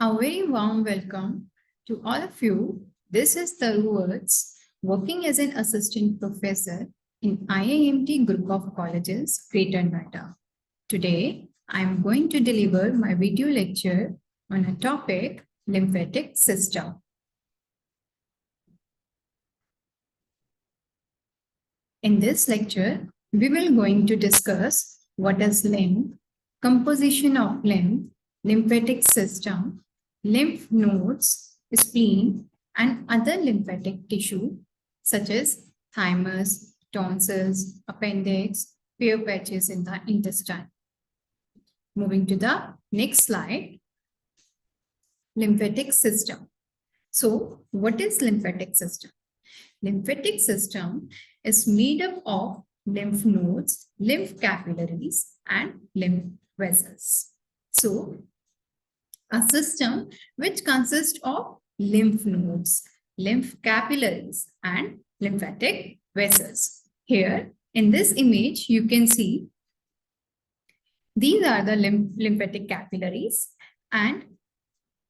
A very warm welcome to all of you. This is Taru Vats, working as an assistant professor in IIMT group of colleges, Greater Noida. Today, I am going to deliver my video lecture on a topic, lymphatic system. In this lecture, we will going to discuss what is lymph, composition of lymph, lymphatic system, lymph nodes, spleen, and other lymphatic tissue such as thymus, tonsils, appendix, pear patches in the intestine. Moving to the next slide, lymphatic system. So, what is lymphatic system? Lymphatic system is made up of lymph nodes, lymph capillaries, and lymph vessels. So, a system which consists of lymph nodes, lymph capillaries, and lymphatic vessels. Here, in this image, you can see these are the lymphatic capillaries, and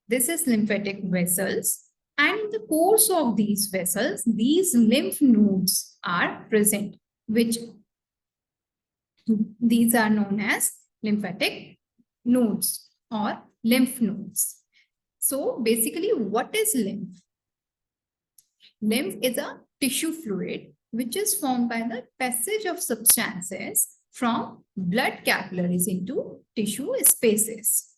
this is lymphatic vessels. And in the course of these vessels, these lymph nodes are present, which these are known as lymphatic nodes or lymph nodes. So basically, what is lymph? Lymph is a tissue fluid which is formed by the passage of substances from blood capillaries into tissue spaces.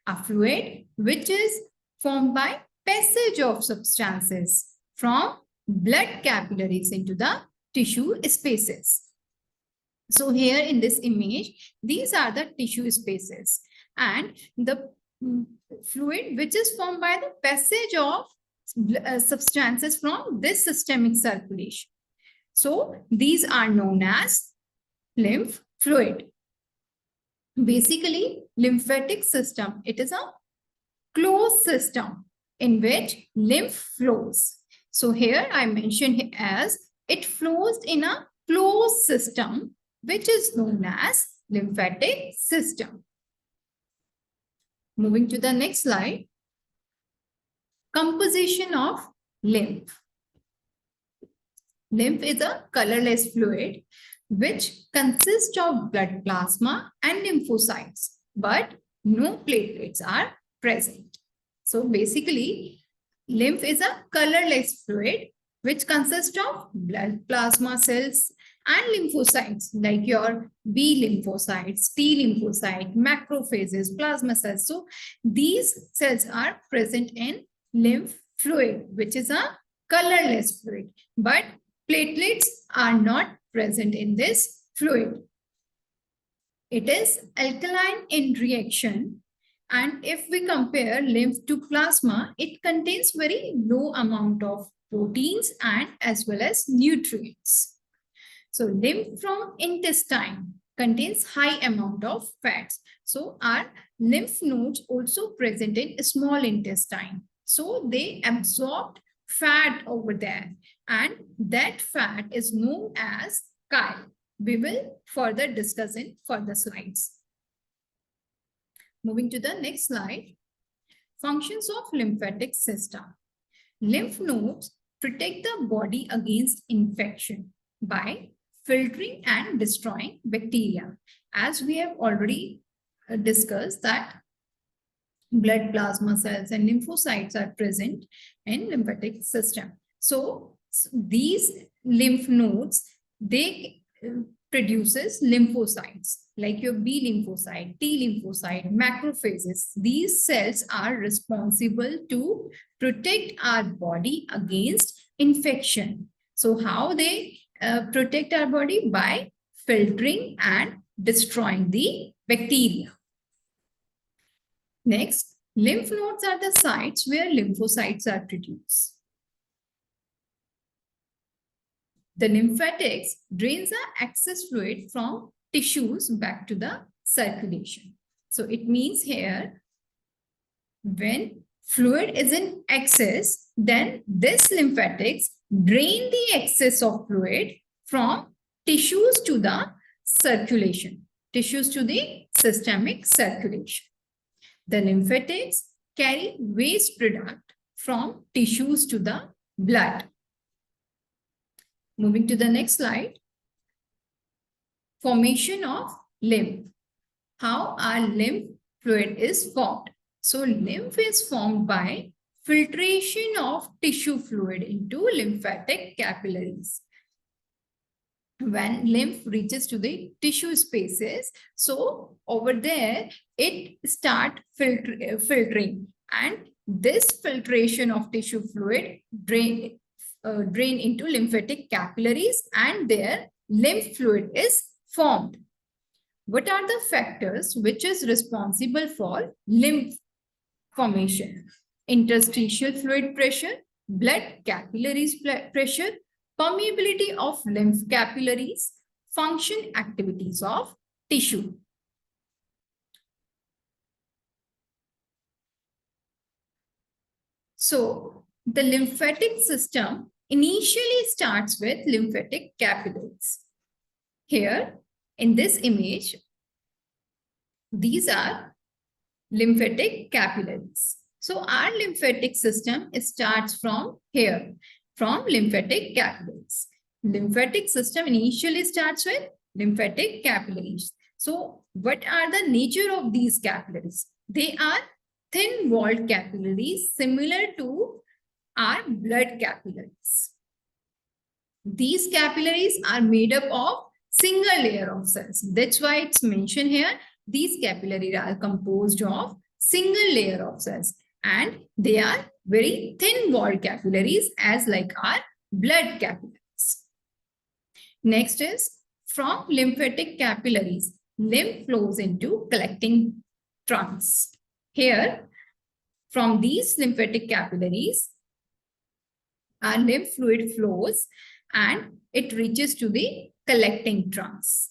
A fluid which is formed by passage of substances from blood capillaries into the tissue spaces. So here in this image, these are the tissue spaces and the fluid which is formed by the passage of substances from this systemic circulation. So these are known as lymph fluid. Basically, lymphatic system, it is a closed system in which lymph flows. So here I mentioned as it flows in a closed system, which is known as lymphatic system. Moving to the next slide, composition of lymph. Lymph is a colorless fluid which consists of blood plasma and lymphocytes, but no platelets are present. So basically, lymph is a colorless fluid which consists of blood plasma cells and lymphocytes like your B lymphocytes, T lymphocyte, macrophages, plasma cells. So these cells are present in lymph fluid, which is a colorless fluid, but platelets are not present in this fluid. It is alkaline in reaction. And if we compare lymph to plasma, it contains very low amount of proteins and as well as nutrients. So lymph from intestine contains high amount of fats. So our lymph nodes also present in small intestine. So they absorb fat over there, and that fat is known as chyle. We will further discuss in further slides. Moving to the next slide, functions of lymphatic system. Lymph nodes protect the body against infection by filtering and destroying bacteria. As we have already discussed that blood plasma cells and lymphocytes are present in lymphatic system. So these lymph nodes, they produces lymphocytes like your B lymphocyte, T lymphocyte, macrophages. These cells are responsible to protect our body against infection. So how they protect our body? By filtering and destroying the bacteria. Next, lymph nodes are the sites where lymphocytes are produced. The lymphatics drains the excess fluid from tissues back to the circulation. So it means here, when fluid is in excess, then this lymphatics drain the excess of fluid from tissues to the circulation, tissues to the systemic circulation. The lymphatics carry waste product from tissues to the blood. Moving to the next slide. Formation of lymph. How our lymph fluid is formed. So lymph is formed by filtration of tissue fluid into lymphatic capillaries. When lymph reaches to the tissue spaces, so over there it start filtering, and this filtration of tissue fluid drain into lymphatic capillaries, and there lymph fluid is formed. What are the factors which is responsible for lymph formation? Interstitial fluid pressure, blood capillaries pressure, permeability of lymph capillaries, function activities of tissue. So the lymphatic system initially starts with lymphatic capillaries. Here in this image, these are lymphatic capillaries. So our lymphatic system starts from here, from lymphatic capillaries. Lymphatic system initially starts with lymphatic capillaries. So what are the nature of these capillaries? They are thin-walled capillaries similar to our blood capillaries. These capillaries are made up of single layer of cells. That's why it's mentioned here. These capillaries are composed of single layer of cells, and they are very thin walled capillaries as like our blood capillaries. Next is from lymphatic capillaries, lymph flows into collecting trunks. Here, from these lymphatic capillaries, our lymph fluid flows and it reaches to the collecting trunks.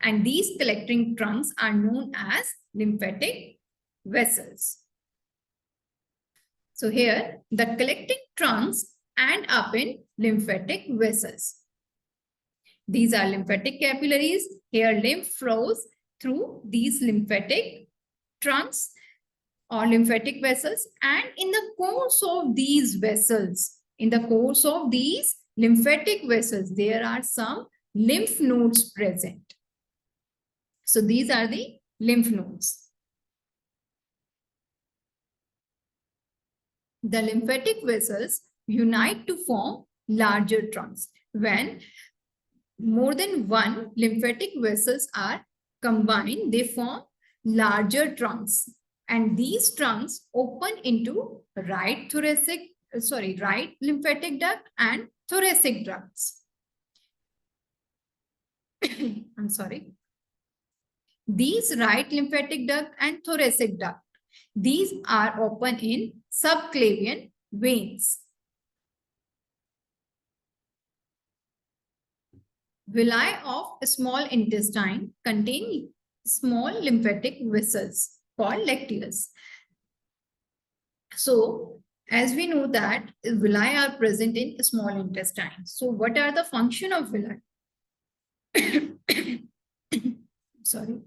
And these collecting trunks are known as lymphatic vessels. So here, the collecting trunks end up in lymphatic vessels. These are lymphatic capillaries. Here, lymph flows through these lymphatic trunks or lymphatic vessels. And in the course of these vessels, lymphatic vessels, there are some lymph nodes present. So these are the lymph nodes. The lymphatic vessels unite to form larger trunks. When more than one lymphatic vessels are combined, they form larger trunks. And these trunks open into right lymphatic duct and thoracic ducts. I'm sorry. These right lymphatic duct and thoracic duct, these are open in subclavian veins. Villi of small intestine contain small lymphatic vessels called lectures. So, as we know that villi are present in small intestine. So, what are the function of villi? Sorry.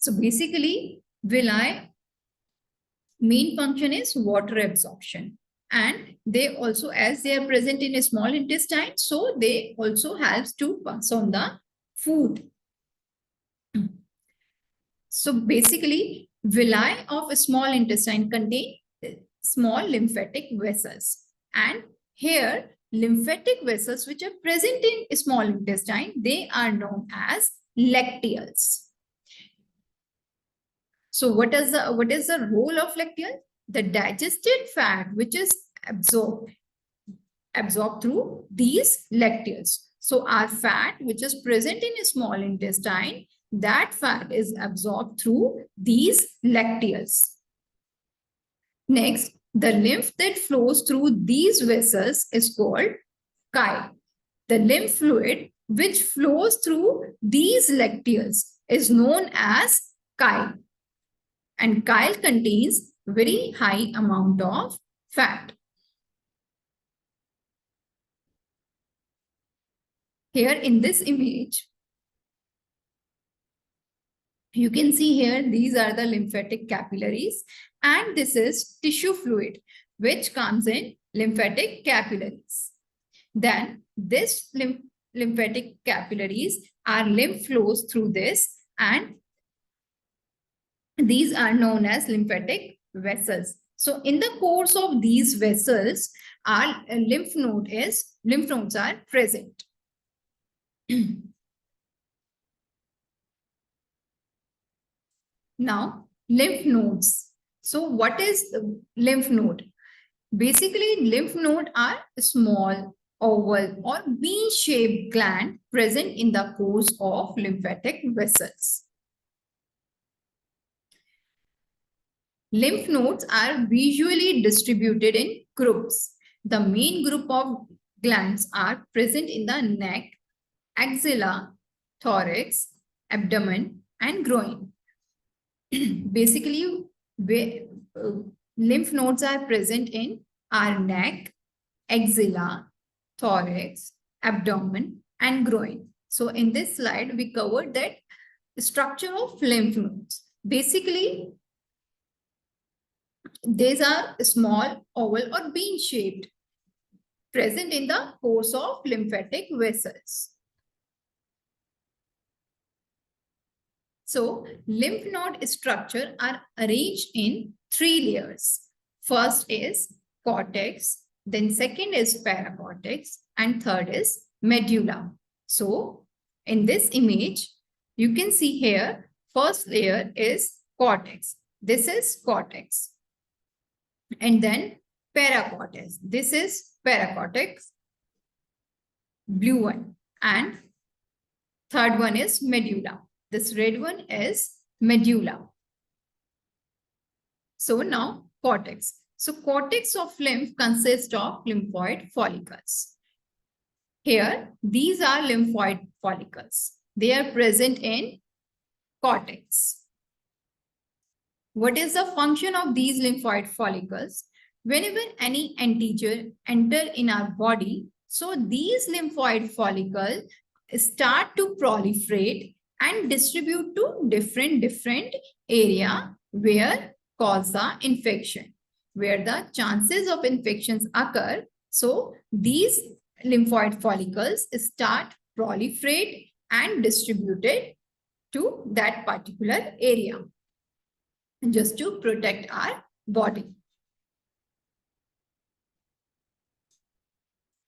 So, basically, villi main function is water absorption. And they also, as they are present in a small intestine, so they also helps to pass on the food. So basically, villi of a small intestine contain small lymphatic vessels. And here, lymphatic vessels which are present in a small intestine, they are known as lectures. So what is the role of lecture? The digested fat which is absorbed through these lectures. So our fat which is present in a small intestine, that fat is absorbed through these lectures. Next, the lymph that flows through these vessels is called chyle. The lymph fluid which flows through these lectures is known as chyle. And chyle contains very high amount of fat. Here in this image, You can see here, these are the lymphatic capillaries, and this is tissue fluid, which comes in lymphatic capillaries. Then this lymphatic capillaries are lymph flows through this, and these are known as lymphatic vessels. So in the course of these vessels, our lymph nodes are present. Now, lymph nodes. So what is the lymph node? Basically, lymph nodes are small, oval or bean-shaped gland present in the course of lymphatic vessels. Lymph nodes are visually distributed in groups. The main group of glands are present in the neck, axilla, thorax, abdomen, and groin. Basically, lymph nodes are present in our neck, axilla, thorax, abdomen, and groin. So in this slide, we covered that structure of lymph nodes. Basically, these are small, oval, or bean-shaped, present in the course of lymphatic vessels. So, lymph node structure are arranged in 3 layers. First is cortex, then second is pericortex, and third is medulla. So, in this image, you can see here, first layer is cortex. This is cortex. And then pericortex. This is pericortex, blue one. And third one is medulla. This red one is medulla. So now cortex. So cortex of lymph consists of lymphoid follicles. Here, these are lymphoid follicles. They are present in cortex. What is the function of these lymphoid follicles? Whenever any antigen enter in our body, so these lymphoid follicles start to proliferate and distribute to different area where cause the infection, where the chances of infections occur. So these lymphoid follicles start proliferate and distributed to that particular area, just to protect our body.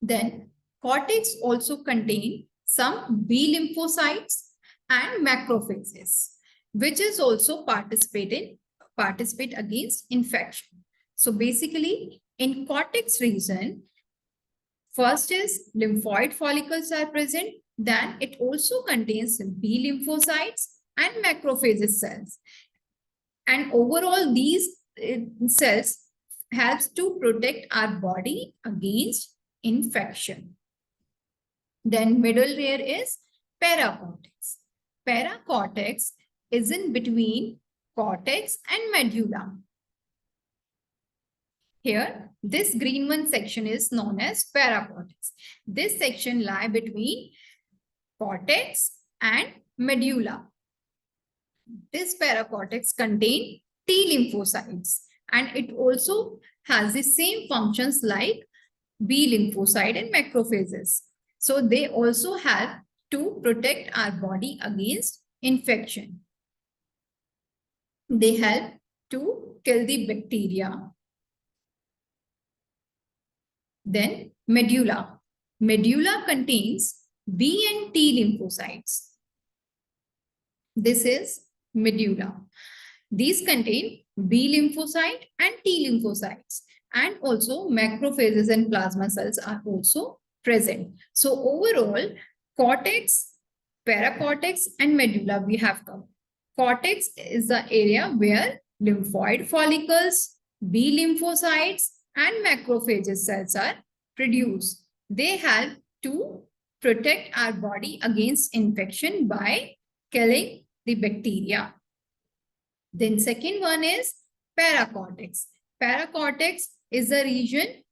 Then cortex also contain some B lymphocytes and macrophages, which is also participate against infection. So basically, in cortex region, first is lymphoid follicles are present, then it also contains B lymphocytes and macrophages cells. And overall, these cells helps to protect our body against infection. Then middle layer is pericortex. Pericortex is in between cortex and medulla. Here, this green one section is known as pericortex. This section lies between cortex and medulla. This pericortex contains T lymphocytes, and it also has the same functions like B lymphocyte and macrophages. So they also help to protect our body against infection. They help to kill the bacteria. Then medulla. Medulla contains B and T lymphocytes. This is medulla. These contain B lymphocyte and T lymphocytes, and also macrophages and plasma cells are also present. So overall, cortex, pericortex, and medulla we have covered. Cortex is the area where lymphoid follicles, B lymphocytes, and macrophages cells are produced. They help to protect our body against infection by killing the bacteria. Then second one is pericortex. Pericortex is the region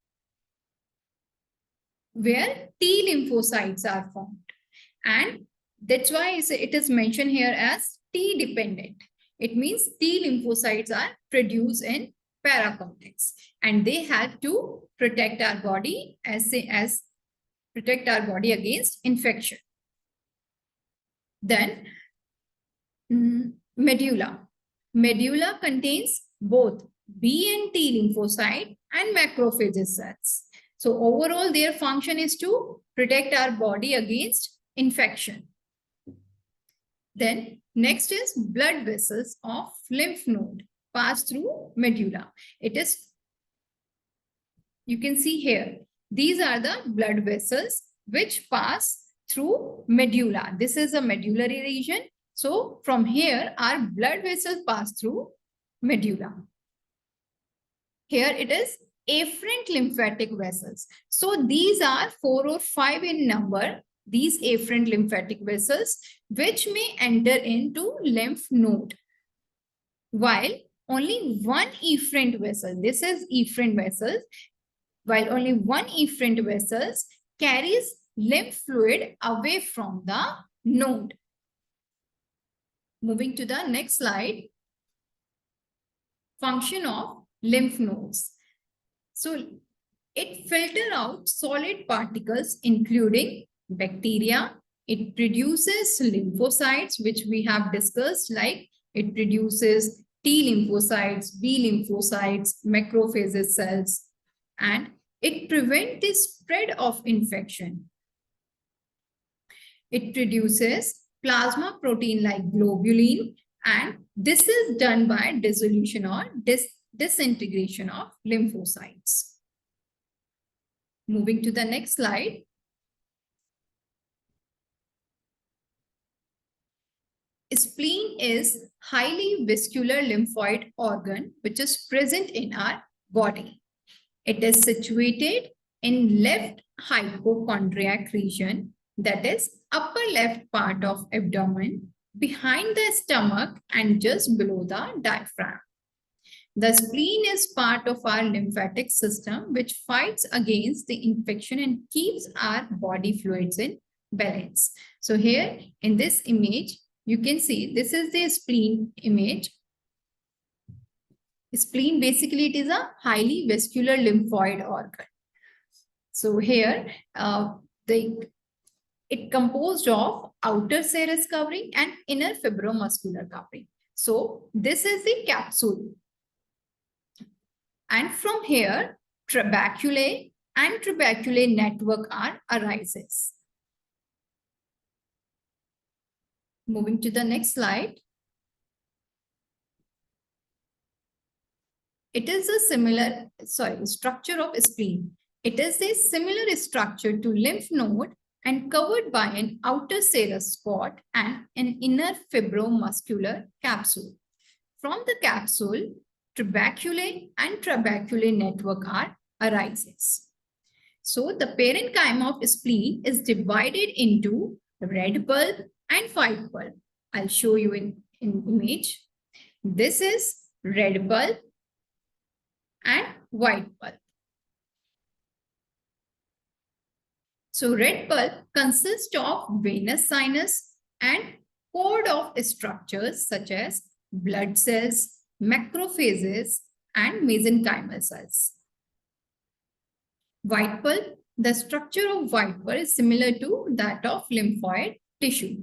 where T lymphocytes are formed. And that's why it is mentioned here as T dependent. It means T lymphocytes are produced in paracortex, and they help to protect our body as protect our body against infection. Then medulla. Medulla contains both B and T lymphocyte and macrophage cells. So overall, their function is to protect our body against infection. Then next is blood vessels of lymph node pass through medulla. It is, you can see here, these are the blood vessels which pass through medulla. This is a medullary region. So from here, our blood vessels pass through medulla. Here it is afferent lymphatic vessels. So these are 4 or 5 in number, these afferent lymphatic vessels, which may enter into lymph node. While only one efferent vessel, this is efferent vessels, while only one efferent vessels carries lymph fluid away from the node. Moving to the next slide. Function of lymph nodes. So it filters out solid particles including bacteria. It produces lymphocytes, which we have discussed, like it produces T lymphocytes, B lymphocytes, macrophage cells, and it prevents the spread of infection. It produces plasma protein like globulin, and this is done by dissolution or disintegration of lymphocytes. Moving to the next slide. Spleen is highly vascular lymphoid organ which is present in our body. It is situated in left hypochondriac region, that is upper left part of abdomen, behind the stomach and just below the diaphragm. The spleen is part of our lymphatic system which fights against the infection and keeps our body fluids in balance. So here in this image, you can see this is the spleen image. Spleen, basically it is a highly vascular lymphoid organ. So here it composed of outer serous covering and inner fibromuscular covering. So this is the capsule. And from here, trabeculae and trabeculae network arises. Moving to the next slide. It is a similar, structure of spleen. It is a similar structure to lymph node and covered by an outer serous spot and an inner fibromuscular capsule. From the capsule, trabeculae and trabeculae network arises. So the parenchyma of spleen is divided into red pulp and white pulp. I'll show you in image. This is red pulp and white pulp. So red pulp consists of venous sinus and cord of structures such as blood cells, macrophages, and mesenchymal cells. White pulp, the structure of white pulp is similar to that of lymphoid tissue.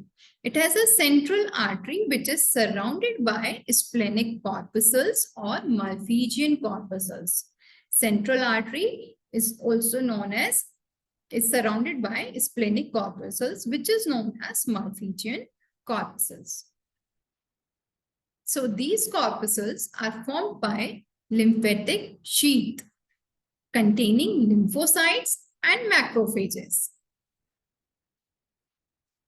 It has a central artery which is surrounded by splenic corpuscles or Malfeasion corpuscles. Central artery is also known as, is surrounded by splenic corpuscles, which is known as Malfeasion corpuscles. So these corpuscles are formed by lymphatic sheath containing lymphocytes and macrophages.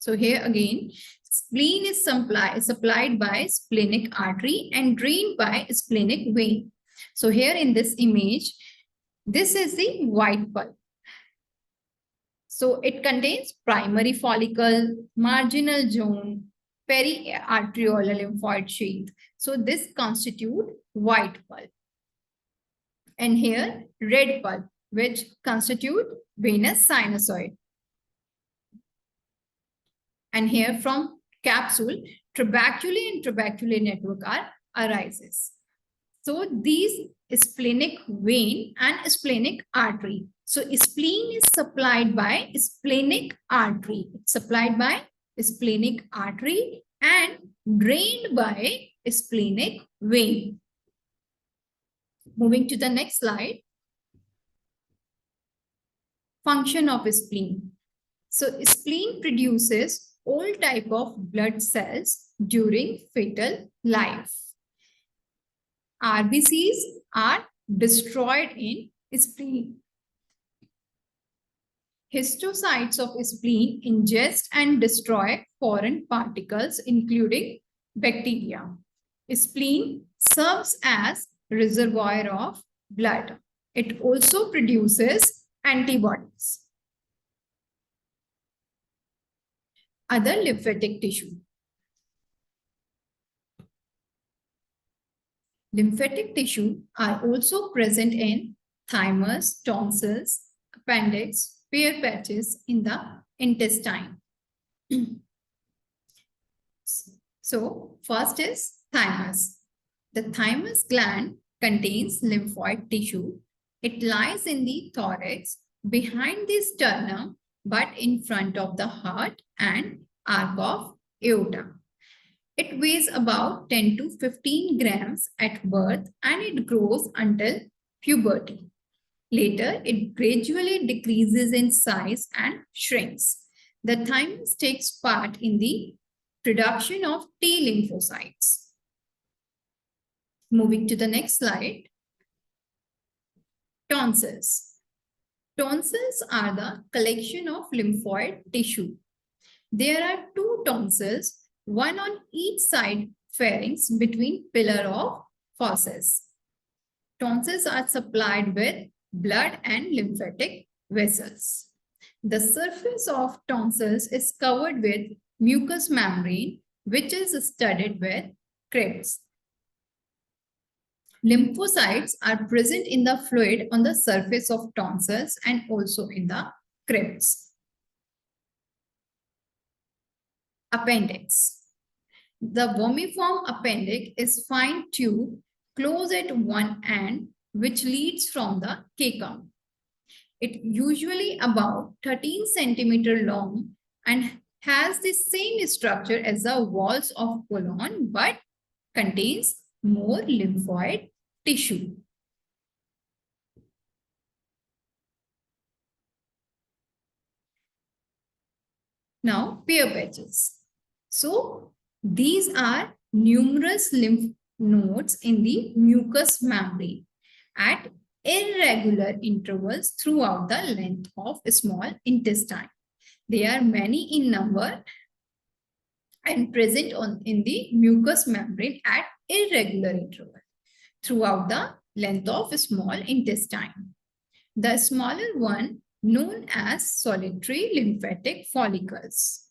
So here again, spleen is supplied by splenic artery and drained by splenic vein. So here in this image, this is the white pulp. So it contains primary follicle, marginal zone, periarteriolar lymphoid sheath. So this constitute white pulp. And here red pulp, which constitute venous sinusoid. And here from capsule, trabeculae and trabecular network are arises. So these splenic vein and splenic artery. So spleen is supplied by splenic artery. It's supplied by splenic artery and drained by splenic vein. Moving to the next slide. Function of spleen. So spleen produces all type of blood cells during fetal life. RBCs are destroyed in spleen. Histocytes of spleen ingest and destroy foreign particles, including bacteria. Spleen serves as reservoir of blood. It also produces antibodies. Other lymphatic tissue. Lymphatic tissue are also present in thymus, tonsils, appendix, Peyer's patches in the intestine. So first is thymus. The thymus gland contains lymphoid tissue. It lies in the thorax, behind the sternum, but in front of the heart and arc of aorta. It weighs about 10 to 15 grams at birth and it grows until puberty. Later, it gradually decreases in size and shrinks. The thymus takes part in the production of T lymphocytes. Moving to the next slide. Tonsils. Tonsils are the collection of lymphoid tissue. There are two tonsils, one on each side pharynx between pillar of fauces. Tonsils are supplied with blood and lymphatic vessels. The surface of tonsils is covered with mucous membrane, which is studded with crypts. Lymphocytes are present in the fluid on the surface of tonsils and also in the crypts. Appendix. The vermiform appendix is fine tube close at one end, which leads from the cecum. It usually about 13 centimeter long and has the same structure as the walls of colon, but contains more lymphoid tissue. Now, Peyer's patches. So, these are numerous lymph nodes in the mucous membrane at irregular intervals throughout the length of a small intestine. They are many in number and present in the mucous membrane at irregular intervals throughout the length of a small intestine. The smaller one known as solitary lymphatic follicles.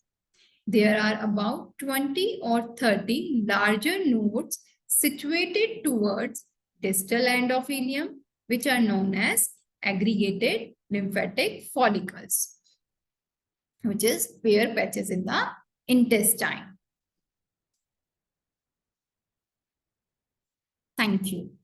There are about 20 or 30 larger nodes situated towards distal end of ileum, which are known as aggregated lymphatic follicles, which is Peyer's patches in the intestine. Thank you.